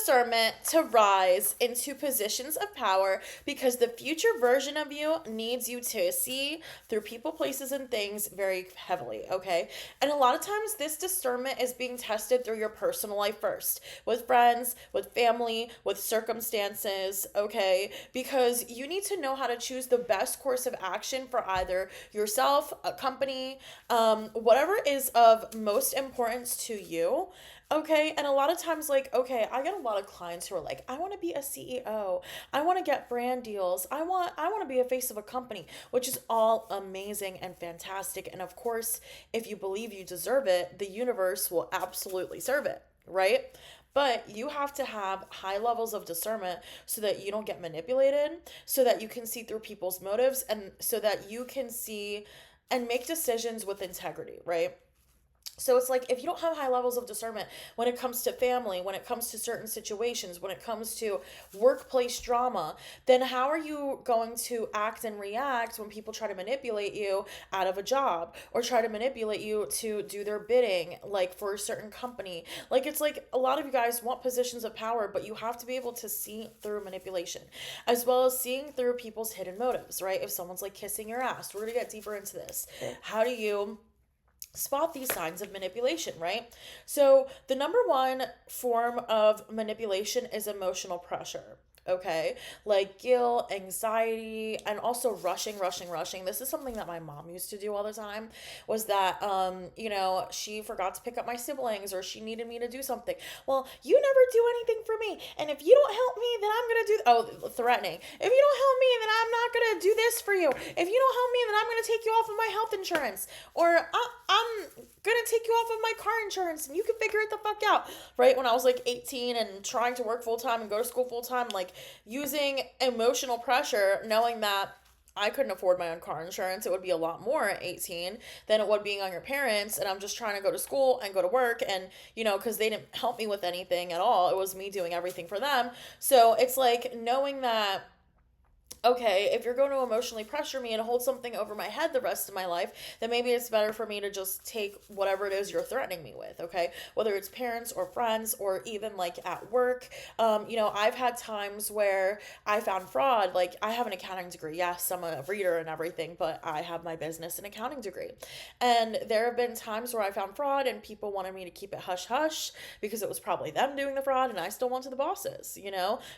discernment to rise into positions of power because the future version of you needs you to see through people, places, and things very heavily, okay? And a lot of times, this discernment is being tested through your personal life first, with friends, with family, with circumstances, okay? Because you need to know how to choose the best course of action for either yourself, a company, whatever is of most importance to you. Okay, and a lot of times, like, okay, I get a lot of clients who are like, I want to be a CEO, I want to get brand deals, I want to be a face of a company, which is all amazing and fantastic. And of course, if you believe you deserve it, the universe will absolutely serve it, right? But you have to have high levels of discernment so that you don't get manipulated, so that you can see through people's motives, and so that you can see and make decisions with integrity, right? So it's like if you don't have high levels of discernment when it comes to family, when it comes to certain situations, when it comes to workplace drama, then how are you going to act and react when people try to manipulate you out of a job or try to manipulate you to do their bidding, like for a certain company? Like it's like a lot of you guys want positions of power, but you have to be able to see through manipulation as well as seeing through people's hidden motives, right? If someone's like kissing your ass, we're going to get deeper into this. How do you spot these signs of manipulation, right? So, the number one form of manipulation is emotional pressure. Okay, like guilt, anxiety, and also rushing. This is something that my mom used to do all the time. Was that, she forgot to pick up my siblings or she needed me to do something. Well, you never do anything for me, and if you don't help me, then I'm gonna do. Oh, threatening. If you don't help me, then I'm not gonna do this for you. If you don't help me, then I'm gonna take you off of my health insurance, or I'm gonna take you off of my car insurance and you can figure it the fuck out, right? When I was like 18 and trying to work full time and go to school full time, like using emotional pressure, knowing that I couldn't afford my own car insurance. It would be a lot more at 18 than it would being on your parents. And I'm just trying to go to school and go to work. And, because they didn't help me with anything at all. It was me doing everything for them. So it's like knowing that, okay, if you're going to emotionally pressure me and hold something over my head the rest of my life, then maybe it's better for me to just take whatever it is you're threatening me with, okay? Whether it's parents or friends or even like at work. I've had times where I found fraud. Like, I have an accounting degree. Yes, I'm a reader and everything, but I have my business and accounting degree. And there have been times where I found fraud and people wanted me to keep it hush hush because it was probably them doing the fraud and I still went to the bosses,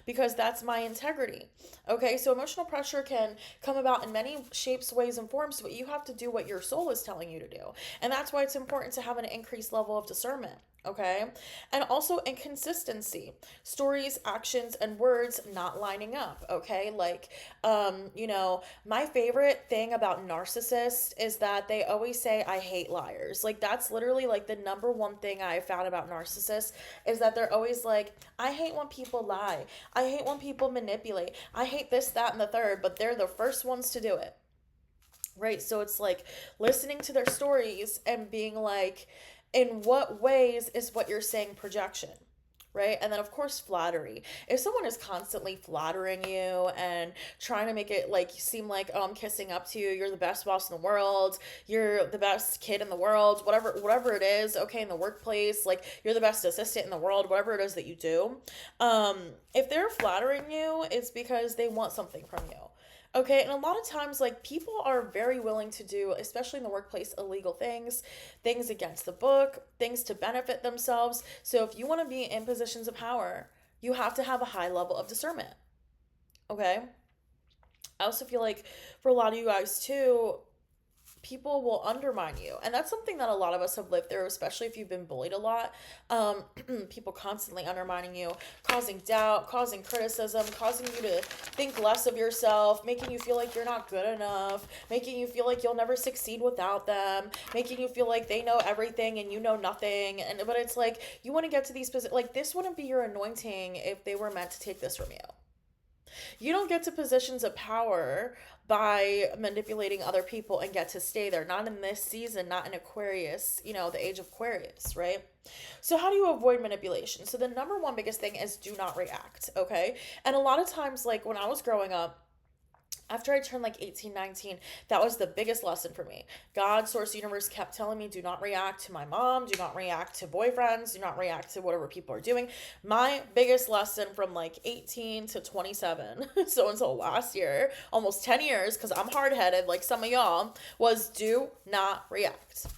because that's my integrity. Okay, so emotional pressure can come about in many shapes, ways, and forms, but you have to do what your soul is telling you to do. And that's why it's important to have an increased level of discernment. Okay. And also inconsistency, stories, actions, and words not lining up. Okay. Like, my favorite thing about narcissists is that they always say, I hate liars. Like, that's literally like the number one thing I found about narcissists is that they're always like, I hate when people lie. I hate when people manipulate. I hate this, that, and the third, but they're the first ones to do it. Right. So it's like listening to their stories and being like, in what ways is what you're saying projection? Right. And then, of course, flattery. If someone is constantly flattering you and trying to make it like seem like, oh, I'm kissing up to you, you're the best boss in the world, you're the best kid in the world, whatever it is, okay, in the workplace, like you're the best assistant in the world, whatever it is that you do. If they're flattering you, it's because they want something from you. Okay, and a lot of times, like, people are very willing to do, especially in the workplace, illegal things, things against the book, things to benefit themselves. So, if you want to be in positions of power, you have to have a high level of discernment. Okay, I also feel like for a lot of you guys, too, people will undermine you, and that's something that a lot of us have lived through, especially if you've been bullied a lot. People constantly undermining you, causing doubt, causing criticism, causing you to think less of yourself, making you feel like you're not good enough, making you feel like you'll never succeed without them, making you feel like they know everything and you know nothing. And but it's like you want to get to these positions. Like, this wouldn't be your anointing if they were meant to take this from you. You don't get to positions of power by manipulating other people and get to stay there. Not in this season, not in Aquarius, the age of Aquarius, right? So, how do you avoid manipulation? So, the number one biggest thing is do not react, okay? And a lot of times, like when I was growing up, After I turned like 18, 19, that was the biggest lesson for me. God, source, universe kept telling me, do not react to my mom, do not react to boyfriends, do not react to whatever people are doing. My biggest lesson from like 18 to 27, so until last year, almost 10 years, because I'm hard headed like some of y'all, was do not react.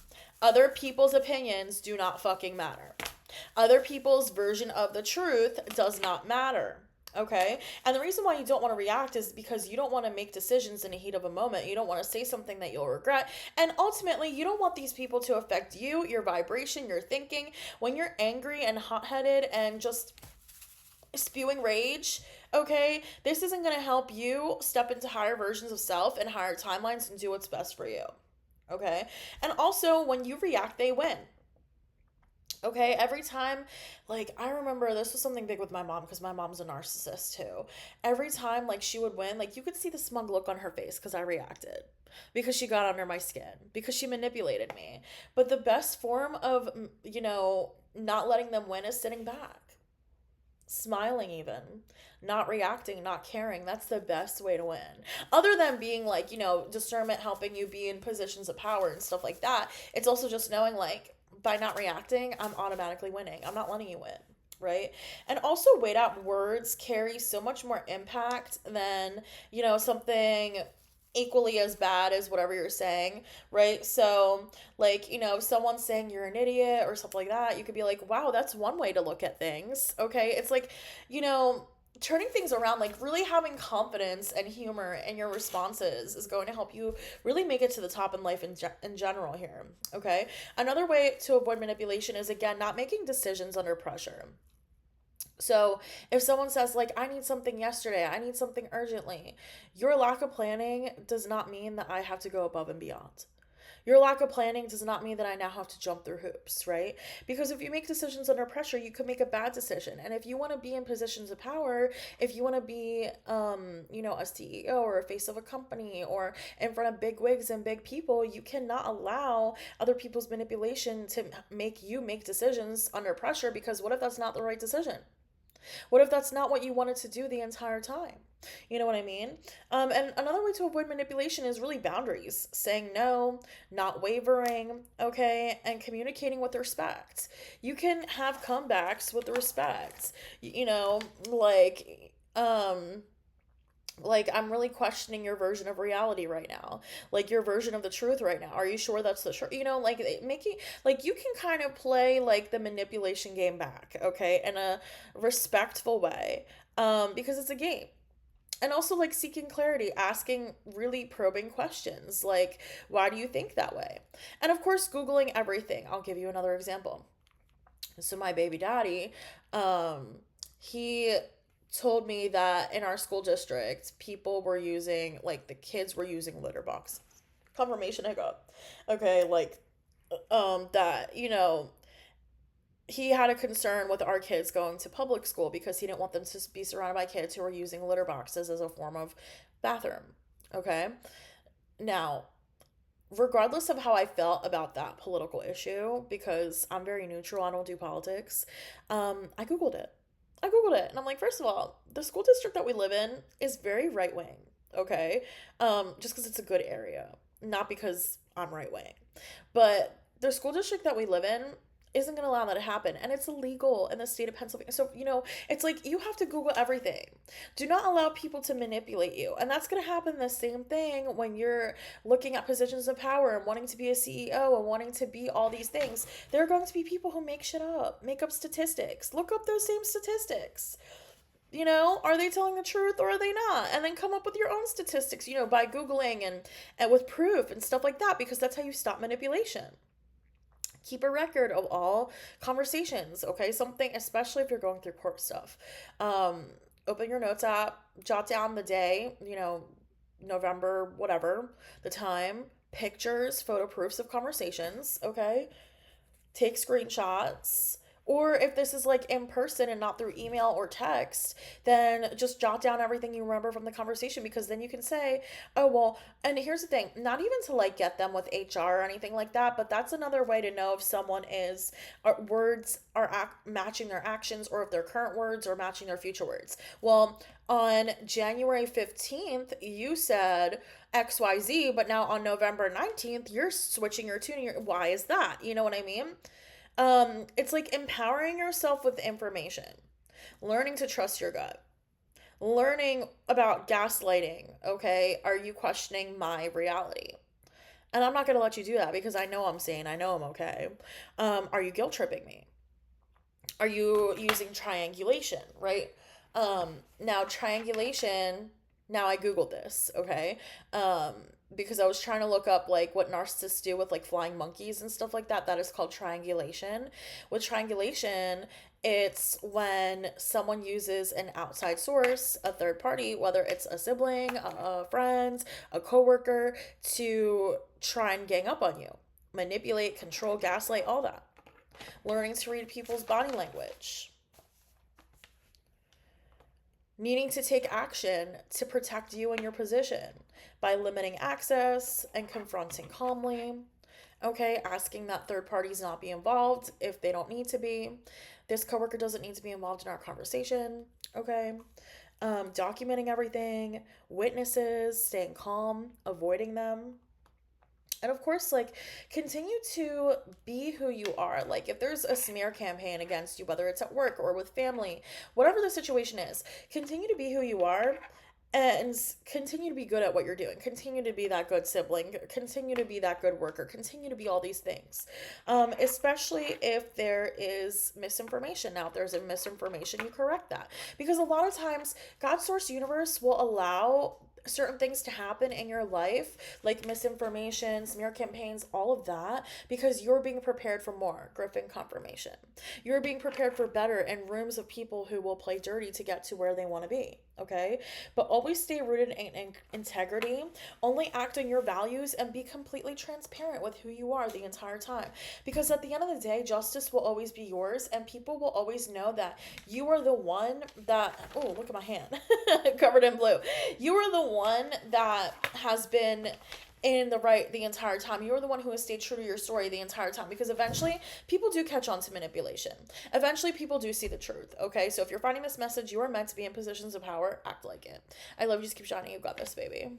Other people's opinions do not fucking matter. Other people's version of the truth does not matter. Okay. And the reason why you don't want to react is because you don't want to make decisions in the heat of a moment. You don't want to say something that you'll regret. And ultimately, you don't want these people to affect you, your vibration, your thinking. When you're angry and hot headed and just spewing rage, okay, this isn't going to help you step into higher versions of self and higher timelines and do what's best for you. Okay. And also, when you react, they win. Okay, every time, like, I remember this was something big with my mom because my mom's a narcissist too. Every time, like, she would win, like, you could see the smug look on her face because I reacted, because she got under my skin, because she manipulated me. But the best form of, not letting them win is sitting back, smiling, even, not reacting, not caring. That's the best way to win. Other than being like, discernment helping you be in positions of power and stuff like that, it's also just knowing, like, by not reacting, I'm automatically winning. I'm not letting you win, right? And also, wait out, words carry so much more impact than, something equally as bad as whatever you're saying, right? So, like, if someone's saying you're an idiot or something like that, you could be like, wow, that's one way to look at things, okay? It's like, turning things around, like really having confidence and humor in your responses is going to help you really make it to the top in life in general here, okay? Another way to avoid manipulation is, again, not making decisions under pressure. So if someone says, like, I need something yesterday, I need something urgently, your lack of planning does not mean that I have to go above and beyond. Your lack of planning does not mean that I now have to jump through hoops, right? Because if you make decisions under pressure, you could make a bad decision. And if you want to be in positions of power, if you want to be, a CEO or a face of a company or in front of big wigs and big people, you cannot allow other people's manipulation to make you make decisions under pressure, because what if that's not the right decision? What if that's not what you wanted to do the entire time? You know what I mean? And another way to avoid manipulation is really boundaries, saying no, not wavering, okay, and communicating with respect. You can have comebacks with respect, like, I'm really questioning your version of reality right now, like your version of the truth right now. Are you sure that's the truth? Like, making, like, you can kind of play like the manipulation game back, okay, in a respectful way, because it's a game. And also, like, seeking clarity, asking really probing questions, like, why do you think that way? And of course, Googling everything. I'll give you another example. So my baby daddy, he told me that in our school district, people were using, like, the kids were using litter box. Confirmation I got. Okay, like, that, he had a concern with our kids going to public school because he didn't want them to be surrounded by kids who were using litter boxes as a form of bathroom. Okay. Now, regardless of how I felt about that political issue, because I'm very neutral, I don't do politics, I Googled it. And I'm like, first of all, the school district that we live in is very right wing. Okay. Just because it's a good area, not because I'm right wing. But the school district that we live in isn't going to allow that to happen. And it's illegal in the state of Pennsylvania. So, it's like you have to Google everything. Do not allow people to manipulate you. And that's going to happen the same thing when you're looking at positions of power and wanting to be a CEO and wanting to be all these things. There are going to be people who make shit up, make up statistics. Look up those same statistics. Are they telling the truth or are they not? And then come up with your own statistics, by Googling and with proof and stuff like that, because that's how you stop manipulation. Keep a record of all conversations, okay? Something, especially if you're going through court stuff. Open your notes app, jot down the day, November, whatever, the time, pictures, photo proofs of conversations, okay? Take screenshots, Or if this is like in person and not through email or text, then just jot down everything you remember from the conversation, because then you can say, oh, well, and here's the thing, not even to like get them with HR or anything like that, but that's another way to know if someone is, words are matching their actions, or if their current words are matching their future words. Well, on January 15th, you said XYZ, but now on November 19th, you're switching your tuning. Why is that? You know what I mean? It's like empowering yourself with information, learning to trust your gut, learning about gaslighting. Okay, are you questioning my reality? And I'm not going to let you do that, because I know I'm sane, I know I'm okay. Are you guilt tripping me? Are you using triangulation, right? Now triangulation, now I googled this, okay? um because I was trying to look up like what narcissists do with like flying monkeys and stuff like that. That is called triangulation. With triangulation, it's when someone uses an outside source, a third party, whether it's a sibling, a friend, a coworker, to try and gang up on you, manipulate, control, gaslight, all that. Learning to read people's body language, needing to take action to protect you and your position by limiting access and confronting calmly. Okay, asking that third parties not be involved if they don't need to be. This coworker doesn't need to be involved in our conversation. Okay, documenting everything, witnesses, staying calm, avoiding them. And of course, like, continue to be who you are. Like, if there's a smear campaign against you, whether it's at work or with family, whatever the situation is, continue to be who you are, and continue to be good at what you're doing. Continue to be that good sibling. Continue to be that good worker. Continue to be all these things. Especially if there is misinformation. Now, if there's a misinformation, you correct that. Because a lot of times, God's source universe will allow certain things to happen in your life, like misinformation, smear campaigns, all of that, because you're being prepared for more. Griffin confirmation. You're being prepared for better in rooms of people who will play dirty to get to where they want to be. Okay, but always stay rooted in integrity. Only act on your values and be completely transparent with who you are the entire time, because at the end of the day, justice will always be yours, and people will always know that you are the one that, oh, look at my hand covered in blue. You are the one that has been in the right the entire time. You're the one who has stayed true to your story the entire time, because eventually people do catch on to manipulation. Eventually people do see the truth. Okay, so if you're finding this message, you are meant to be in positions of power. Act like it. I love you. Just keep shining. You got this, baby.